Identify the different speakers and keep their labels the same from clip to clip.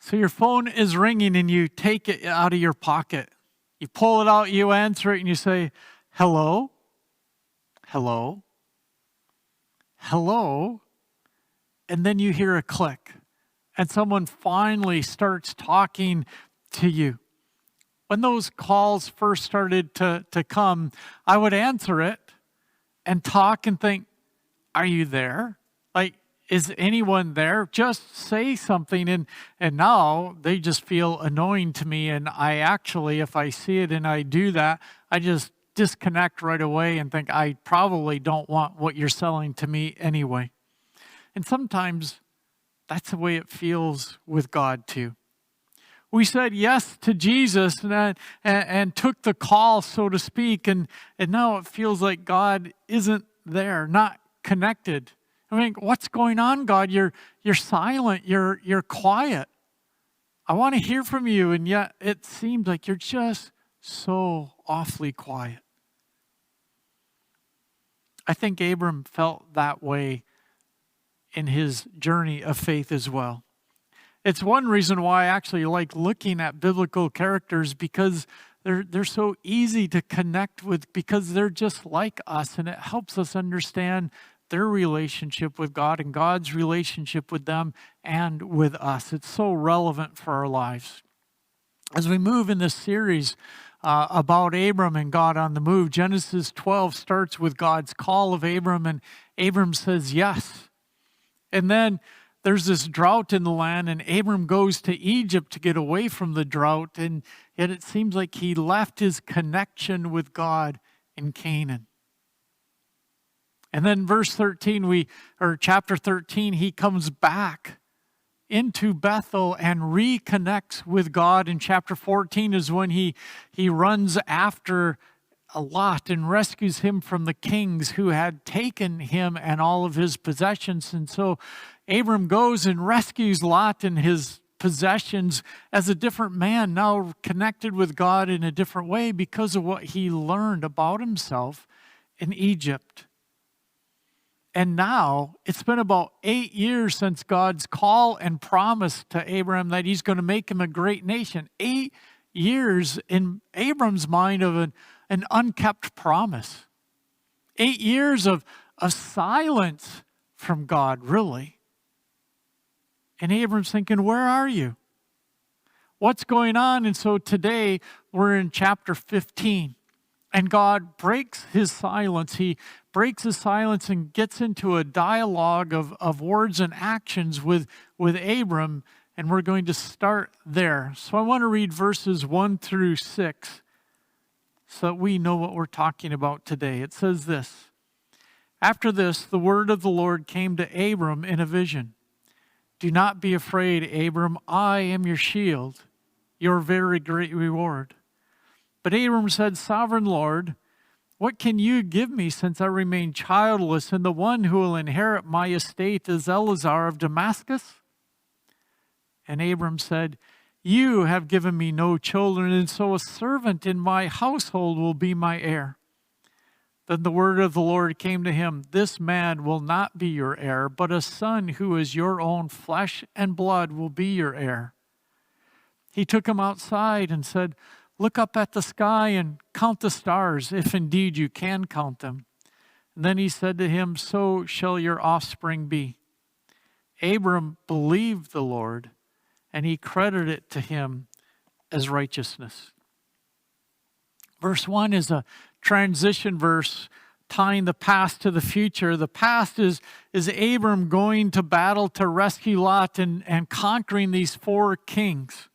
Speaker 1: So your phone is ringing and you take it out of your pocket. You pull it out, you answer it, and you say, hello, hello, hello. And then you hear a click. And someone finally starts talking to you. When those calls first started to come, I would answer it and talk and think, are you there? Like, is anyone there? Just say something. And now they just feel annoying to me. And I actually, if I see it and I do that, I just disconnect right away and think, I probably don't want what you're selling to me anyway. And sometimes that's the way it feels with God too. We said yes to Jesus and took the call, so to speak, and now it feels like God isn't there, not connected. I mean, what's going on, God? You're silent, you're quiet. I want to hear from you, and yet it seems like you're just so awfully quiet. I think Abram felt that way in his journey of faith as well. It's one reason why I actually like looking at biblical characters, because they're so easy to connect with, because they're just like us, and it helps us understand their relationship with God and God's relationship with them and with us. It's so relevant for our lives. As we move in this series about Abram and God on the move, Genesis 12 starts with God's call of Abram, and Abram says yes. And then there's this drought in the land, and Abram goes to Egypt to get away from the drought, and yet it seems like he left his connection with God in Canaan. And then chapter 13, he comes back into Bethel and reconnects with God. In chapter 14 is when he runs after Lot and rescues him from the kings who had taken him and all of his possessions. And so Abram goes and rescues Lot and his possessions as a different man, now connected with God in a different way because of what he learned about himself in Egypt. And now it's been about 8 years since God's call and promise to Abram that he's going to make him a great nation. 8 years in Abram's mind of an unkept promise. 8 years of silence from God, really. And Abram's thinking, where are you? What's going on? And so today we're in chapter 15. And God breaks his silence. He breaks his silence and gets into a dialogue of words and actions with Abram. And we're going to start there. So I want to read verses 1 through 6 so that we know what we're talking about today. It says this: After this, the word of the Lord came to Abram in a vision. Do not be afraid, Abram. I am your shield, your very great reward. But Abram said, Sovereign Lord, what can you give me since I remain childless, and the one who will inherit my estate is Eleazar of Damascus? And Abram said, You have given me no children, and so a servant in my household will be my heir. Then the word of the Lord came to him, This man will not be your heir, but a son who is your own flesh and blood will be your heir. He took him outside and said, Look up at the sky and count the stars, if indeed you can count them. And then he said to him, So shall your offspring be. Abram believed the Lord, and he credited it to him as righteousness. Verse 1 is a transition verse tying the past to the future. The past is Abram going to battle to rescue Lot and conquering these 4 kings.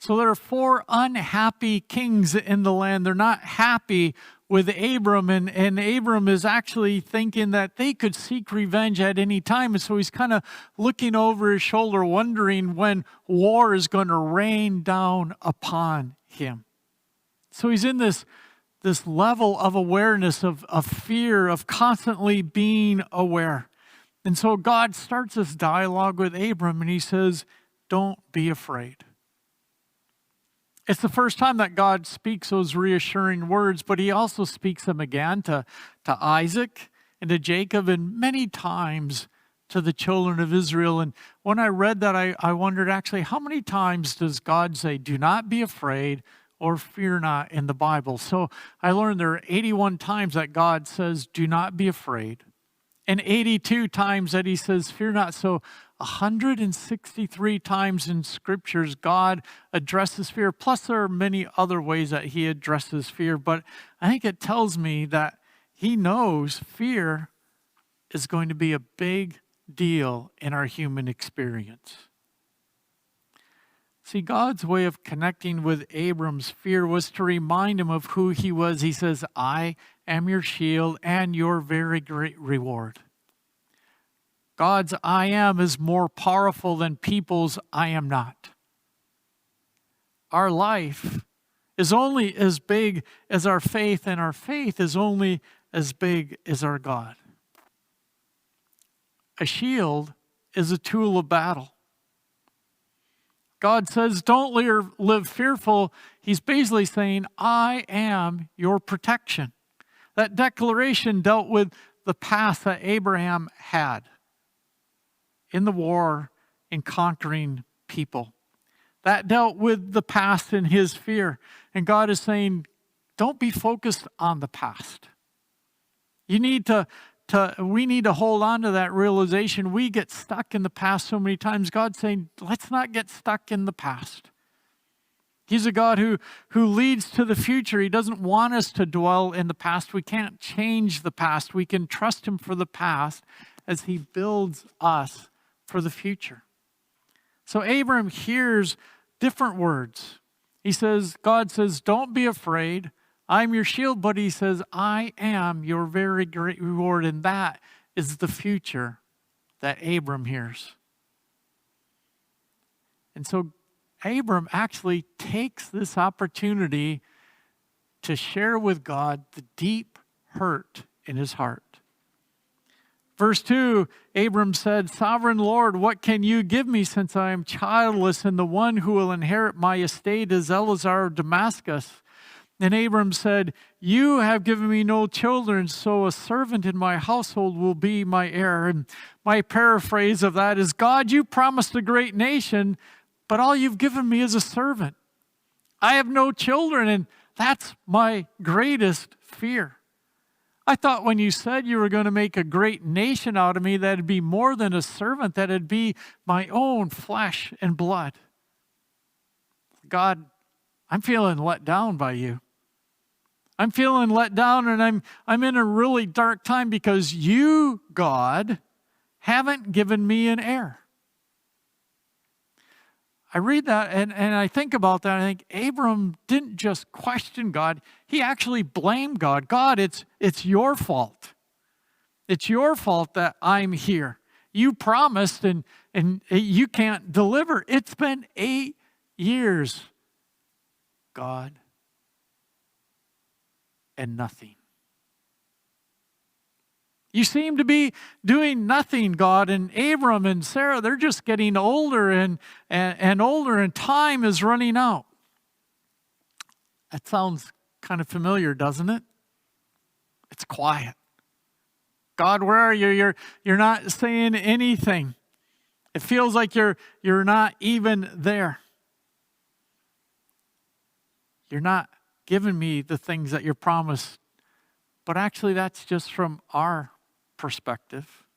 Speaker 1: So there are 4 unhappy kings in the land. They're not happy with Abram, and Abram is actually thinking that they could seek revenge at any time. And so he's kind of looking over his shoulder, wondering when war is going to rain down upon him. So he's in this level of awareness, of fear, of constantly being aware. And so God starts this dialogue with Abram, and he says, Don't be afraid. It's the first time that God speaks those reassuring words, but he also speaks them again to Isaac and to Jacob, and many times to the children of Israel. And when I read that, I wondered actually, how many times does God say, do not be afraid or fear not in the Bible? So I learned there are 81 times that God says, do not be afraid. And 82 times that he says, fear not. So 163 times in scriptures, God addresses fear. Plus, there are many other ways that he addresses fear. But I think it tells me that he knows fear is going to be a big deal in our human experience. See, God's way of connecting with Abram's fear was to remind him of who he was. He says, I am your shield and your very great reward. God's I am is more powerful than people's I am not. Our life is only as big as our faith, and our faith is only as big as our God. A shield is a tool of battle. God says, don't live fearful. He's basically saying, I am your protection. That declaration dealt with the past that Abraham had in the war in conquering people. That dealt with the past and his fear. And God is saying, don't be focused on the past. We need to hold on to that realization. We get stuck in the past so many times. God's saying, let's not get stuck in the past. He's a God who leads to the future. He doesn't want us to dwell in the past. We can't change the past. We can trust him for the past as he builds us for the future. So Abram hears different words. God says, don't be afraid. I'm your shield, but he says, I am your very great reward. And that is the future that Abram hears. And so Abram actually takes this opportunity to share with God the deep hurt in his heart. Verse 2, Abram said, Sovereign Lord, what can you give me since I am childless, and the one who will inherit my estate is Eleazar of Damascus? And Abram said, you have given me no children, so a servant in my household will be my heir. And my paraphrase of that is, God, you promised a great nation, but all you've given me is a servant. I have no children, and that's my greatest fear. I thought when you said you were going to make a great nation out of me, that it'd be more than a servant, that it'd be my own flesh and blood. God, I'm feeling let down by you. I'm feeling let down, and I'm in a really dark time because you, God, haven't given me an heir. I read that and I think about that. I think Abram didn't just question God. He actually blamed God. God, it's your fault. It's your fault that I'm here. You promised and you can't deliver. It's been 8 years, God, and nothing. You seem to be doing nothing, God. And Abram and Sarah, they're just getting older and older, and time is running out. That sounds kind of familiar, doesn't it? It's quiet. God, where are you? You're not saying anything. It feels like you're not even there. You're not giving me the things that you promised. But actually, that's just from our perspective.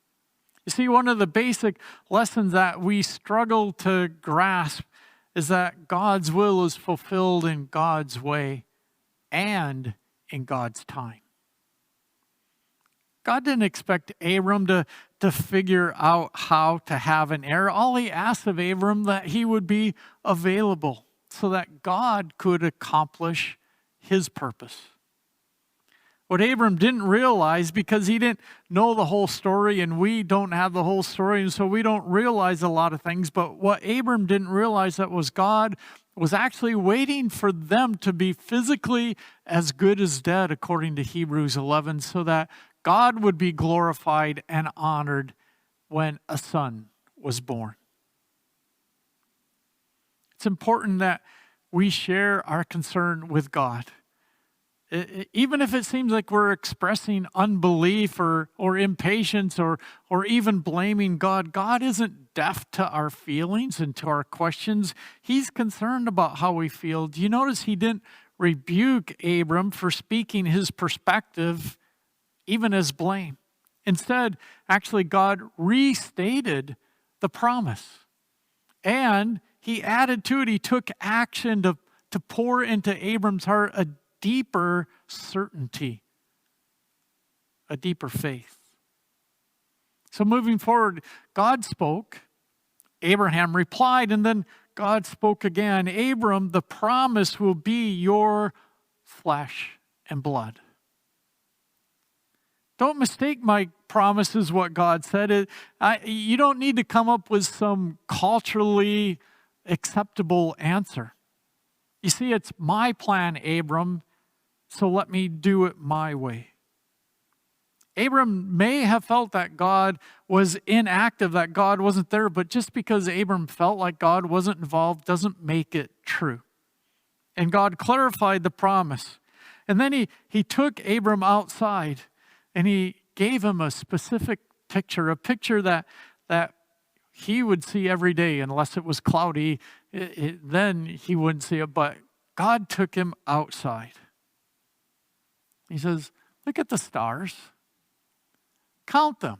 Speaker 1: You see, one of the basic lessons that we struggle to grasp is that God's will is fulfilled in God's way and in God's time. God didn't expect Abram to figure out how to have an heir. All he asked of Abram that he would be available so that God could accomplish his purpose. What Abram didn't realize, because he didn't know the whole story, and we don't have the whole story, and so we don't realize a lot of things, but what Abram didn't realize that was God was actually waiting for them to be physically as good as dead, according to Hebrews 11, so that God would be glorified and honored when a son was born. It's important that we share our concern with God. Even if it seems like we're expressing unbelief or impatience or even blaming God, God isn't deaf to our feelings and to our questions. He's concerned about how we feel. Do you notice he didn't rebuke Abram for speaking his perspective, even as blame? Instead, actually, God restated the promise. And he added to it, he took action to pour into Abram's heart a deeper certainty, a deeper faith. So moving forward, God spoke, Abraham replied, and then God spoke again. Abram, the promise will be your flesh and blood. Don't mistake my promise as what God said. You don't need to come up with some culturally acceptable answer. You see, it's my plan, Abram, so let me do it my way. Abram may have felt that God was inactive, that God wasn't there, but just because Abram felt like God wasn't involved doesn't make it true. And God clarified the promise. And then he took Abram outside and he gave him a specific picture, a picture that he would see every day unless it was cloudy. Then he wouldn't see it, but God took him outside. He says, look at the stars. Count them.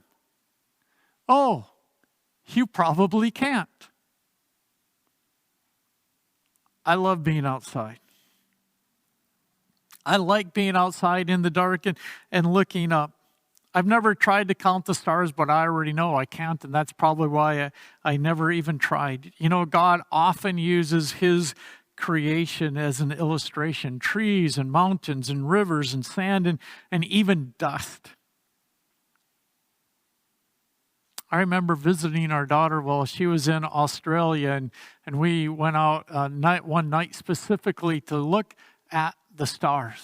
Speaker 1: Oh, you probably can't. I love being outside. I like being outside in the dark and looking up. I've never tried to count the stars, but I already know I can't, and that's probably why I never even tried. You know, God often uses his creation as an illustration. Trees and mountains and rivers and sand and even dust. I remember visiting our daughter while she was in Australia, and we went out one night specifically to look at the stars.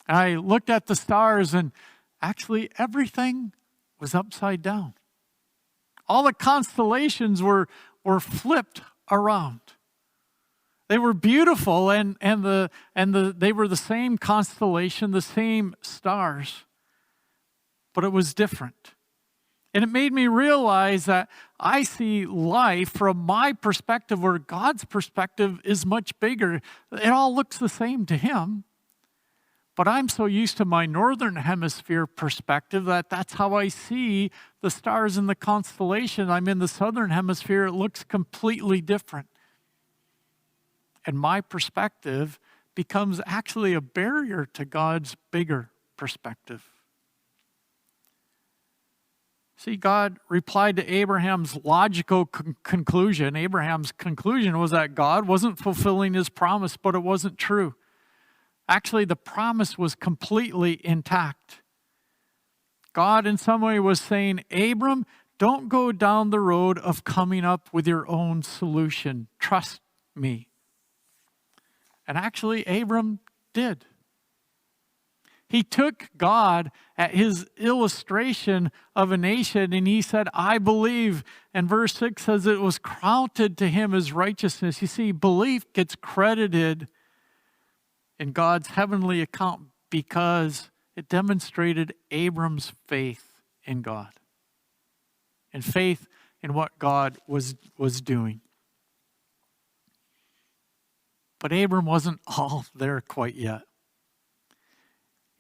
Speaker 1: And I looked at the stars, and actually everything was upside down. All the constellations were flipped around. They were beautiful, and they were the same constellation, the same stars, but it was different. And it made me realize that I see life from my perspective, where God's perspective is much bigger. It all looks the same to him. But I'm so used to my northern hemisphere perspective that that's how I see the stars in the constellation. I'm in the southern hemisphere. It looks completely different. And my perspective becomes actually a barrier to God's bigger perspective. See, God replied to Abraham's logical conclusion. Abraham's conclusion was that God wasn't fulfilling his promise, but it wasn't true. Actually, the promise was completely intact. God, in some way, was saying, Abram, don't go down the road of coming up with your own solution. Trust me. And actually, Abram did. He took God at his illustration of a nation, and he said, I believe. And verse 6 says it was counted to him as righteousness. You see, belief gets credited in God's heavenly account because it demonstrated Abram's faith in God and faith in what God was doing. But Abram wasn't all there quite yet.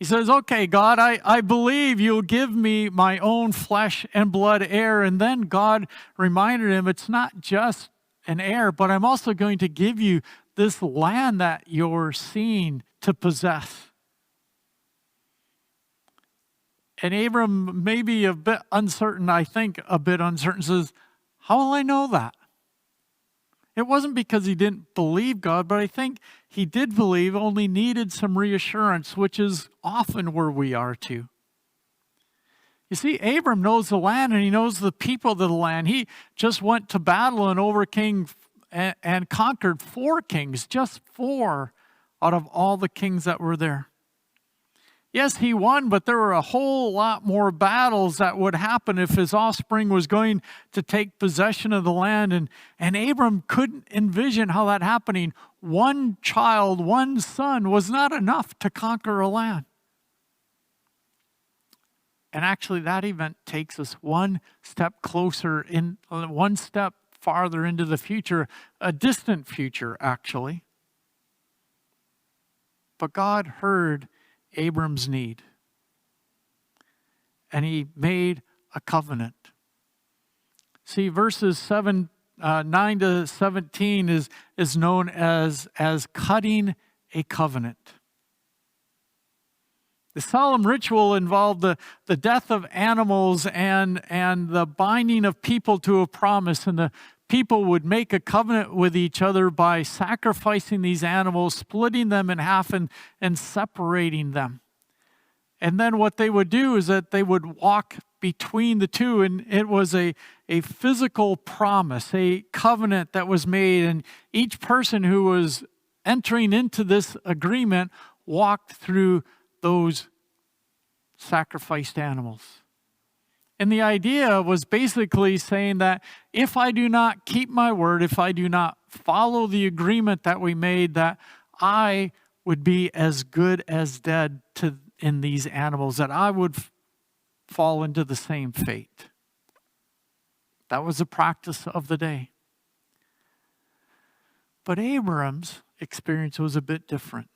Speaker 1: He says, okay, God, I believe you'll give me my own flesh and blood heir. And then God reminded him, it's not just an heir, but I'm also going to give you this land that you're seeing to possess. And Abram, maybe a bit uncertain, I think a bit uncertain, says, how will I know that? It wasn't because he didn't believe God, but I think he did believe, only needed some reassurance, which is often where we are too. You see, Abram knows the land and he knows the people of the land. He just went to battle and overcame and conquered 4 kings, just 4 out of all the kings that were there. Yes, he won, but there were a whole lot more battles that would happen if his offspring was going to take possession of the land. And Abram couldn't envision how that happening. One child, one son was not enough to conquer a land. And actually, that event takes us one step closer, one step farther into the future, a distant future, actually. But God heard Abram's need, and he made a covenant. See, verses 9 to 17 is known as cutting a covenant. The solemn ritual involved the death of animals and the binding of people to a promise. And the people would make a covenant with each other by sacrificing these animals, splitting them in half and separating them. And then what they would do is that they would walk between the two, and it was a physical promise, a covenant that was made. And each person who was entering into this agreement walked through those sacrificed animals. And the idea was basically saying that if I do not keep my word, if I do not follow the agreement that we made, that I would be as good as dead in these animals, that I would fall into the same fate. That was the practice of the day. But Abram's experience was a bit different.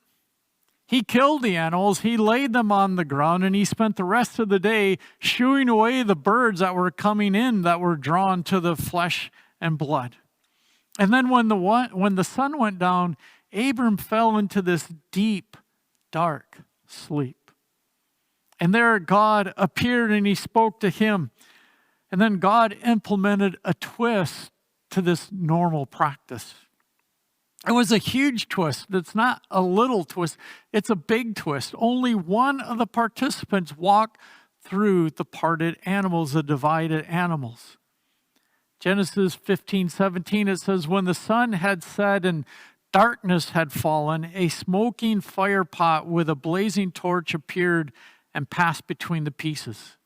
Speaker 1: He killed the animals, he laid them on the ground, and he spent the rest of the day shooing away the birds that were coming in that were drawn to the flesh and blood. And then when the sun went down, Abram fell into this deep, dark sleep. And there God appeared and he spoke to him. And then God implemented a twist to this normal practice. It was a huge twist. It's not a little twist. It's a big twist. Only one of the participants walked through the parted animals, the divided animals. Genesis 15:17, it says, when the sun had set and darkness had fallen, a smoking fire pot with a blazing torch appeared and passed between the pieces.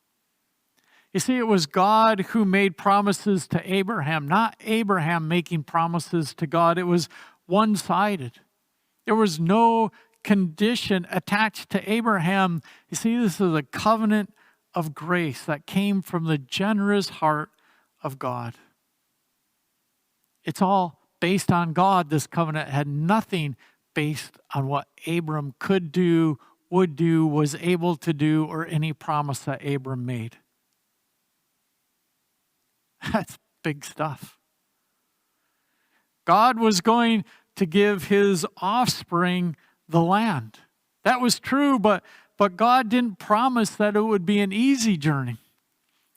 Speaker 1: You see, it was God who made promises to Abraham, not Abraham making promises to God. It was one-sided. There was no condition attached to Abraham. You see, this is a covenant of grace that came from the generous heart of God. It's all based on God. This covenant had nothing based on what Abram could do, would do, was able to do, or any promise that Abram made. That's big stuff. God was going to give his offspring the land. That was true, but God didn't promise that it would be an easy journey.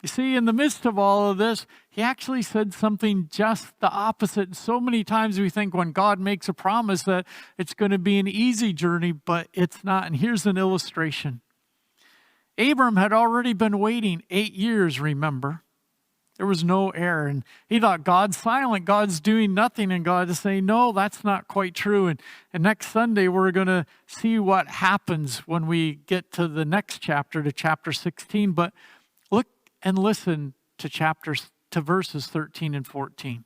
Speaker 1: You see, in the midst of all of this, he actually said something just the opposite. So many times we think when God makes a promise that it's going to be an easy journey, but it's not. And here's an illustration. Abram had already been waiting 8 years, remember? There was no heir. And he thought, God's silent. God's doing nothing. And God is saying, no, that's not quite true. And next Sunday, we're going to see what happens when we get to the next chapter, to chapter 16. But look and listen to verses 13 and 14.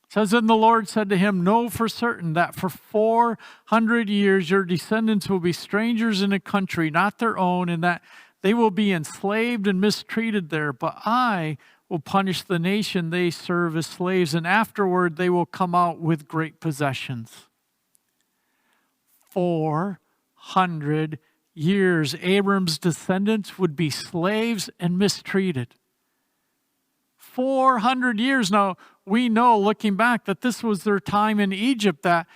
Speaker 1: It says, and the Lord said to him, know for certain that for 400 years your descendants will be strangers in a country not their own, and that they will be enslaved and mistreated there, but I will punish the nation they serve as slaves, and afterward they will come out with great possessions. 400 years, Abram's descendants would be slaves and mistreated. 400 years. Now, we know, looking back, that this was their time in Egypt, that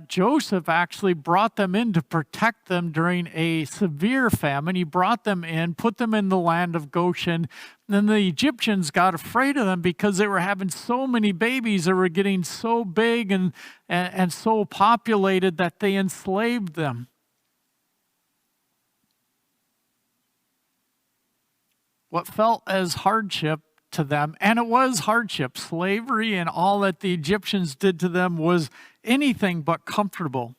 Speaker 1: Joseph actually brought them in to protect them during a severe famine. He brought them in, put them in the land of Goshen. Then the Egyptians got afraid of them because they were having so many babies. They were getting so big and so populated that they enslaved them. What felt as hardship to them, and it was hardship, slavery and all that the Egyptians did to them was anything but comfortable.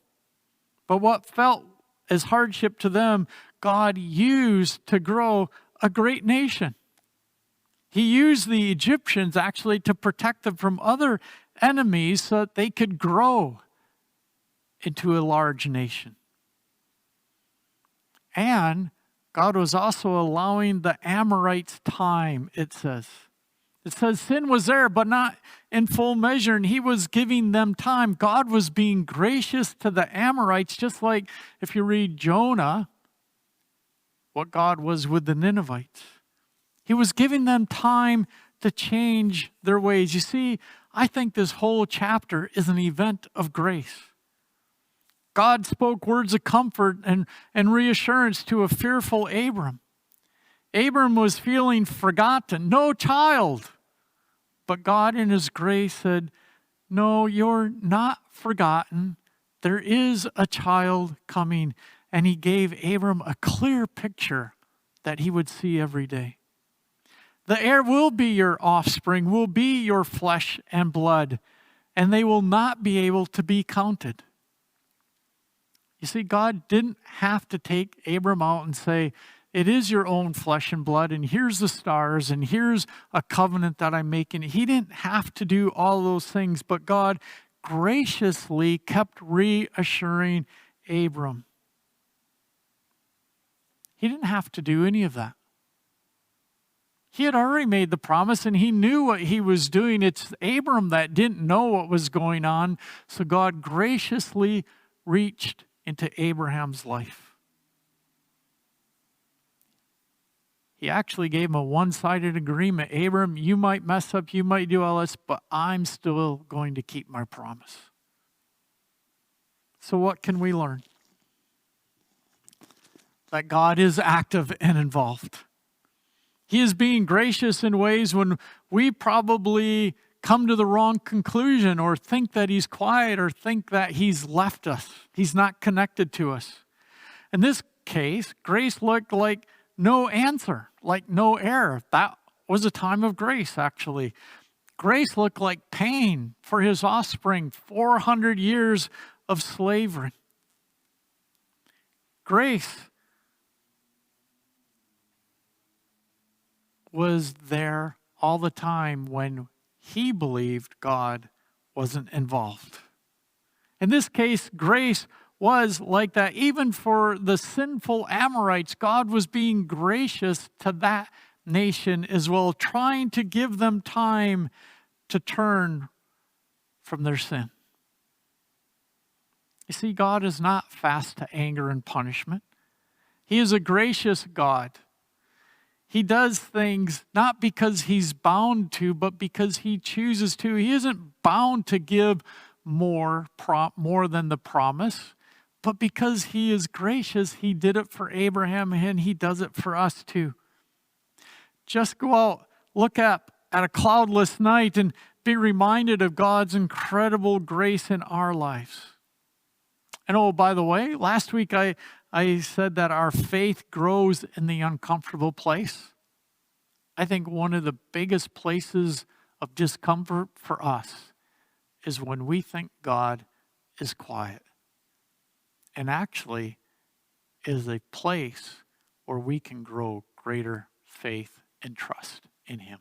Speaker 1: But what felt as hardship to them, God used to grow a great nation. He used the Egyptians actually to protect them from other enemies so that they could grow into a large nation. And God was also allowing the Amorites time, it says. It says sin was there, but not in full measure, and he was giving them time. God was being gracious to the Amorites, just like if you read Jonah, what God was with the Ninevites. He was giving them time to change their ways. You see, I think this whole chapter is an event of grace. God spoke words of comfort and reassurance to a fearful Abram. Abram was feeling forgotten, no child. But God in his grace said, no, you're not forgotten. There is a child coming. And he gave Abram a clear picture that he would see every day. The heir will be your offspring, will be your flesh and blood, and they will not be able to be counted. You see, God didn't have to take Abram out and say, it is your own flesh and blood, and here's the stars, and here's a covenant that I'm making. He didn't have to do all those things, but God graciously kept reassuring Abram. He didn't have to do any of that. He had already made the promise, and he knew what he was doing. It's Abram that didn't know what was going on, so God graciously reached into Abraham's life. He actually gave him a one-sided agreement. Abram, you might mess up, you might do all this, but I'm still going to keep my promise. So what can we learn? That God is active and involved. He is being gracious in ways when we probably come to the wrong conclusion or think that he's quiet or think that he's left us. He's not connected to us. In this case, grace looked like no answer, like no error. That was a time of grace, actually. Grace looked like pain for his offspring, 400 years of slavery. Grace was there all the time when he believed God wasn't involved. In this case, grace was like that. Even for the sinful Amorites, God was being gracious to that nation as well, trying to give them time to turn from their sin. You see, God is not fast to anger and punishment. He is a gracious God. He does things not because he's bound to, but because he chooses to. He isn't bound to give more than the promise, but because he is gracious, he did it for Abraham and he does it for us too. Just go out, look up at a cloudless night and be reminded of God's incredible grace in our lives. And oh, by the way, last week I said that our faith grows in the uncomfortable place. I think one of the biggest places of discomfort for us is when we think God is quiet. And actually is a place where we can grow greater faith and trust in him.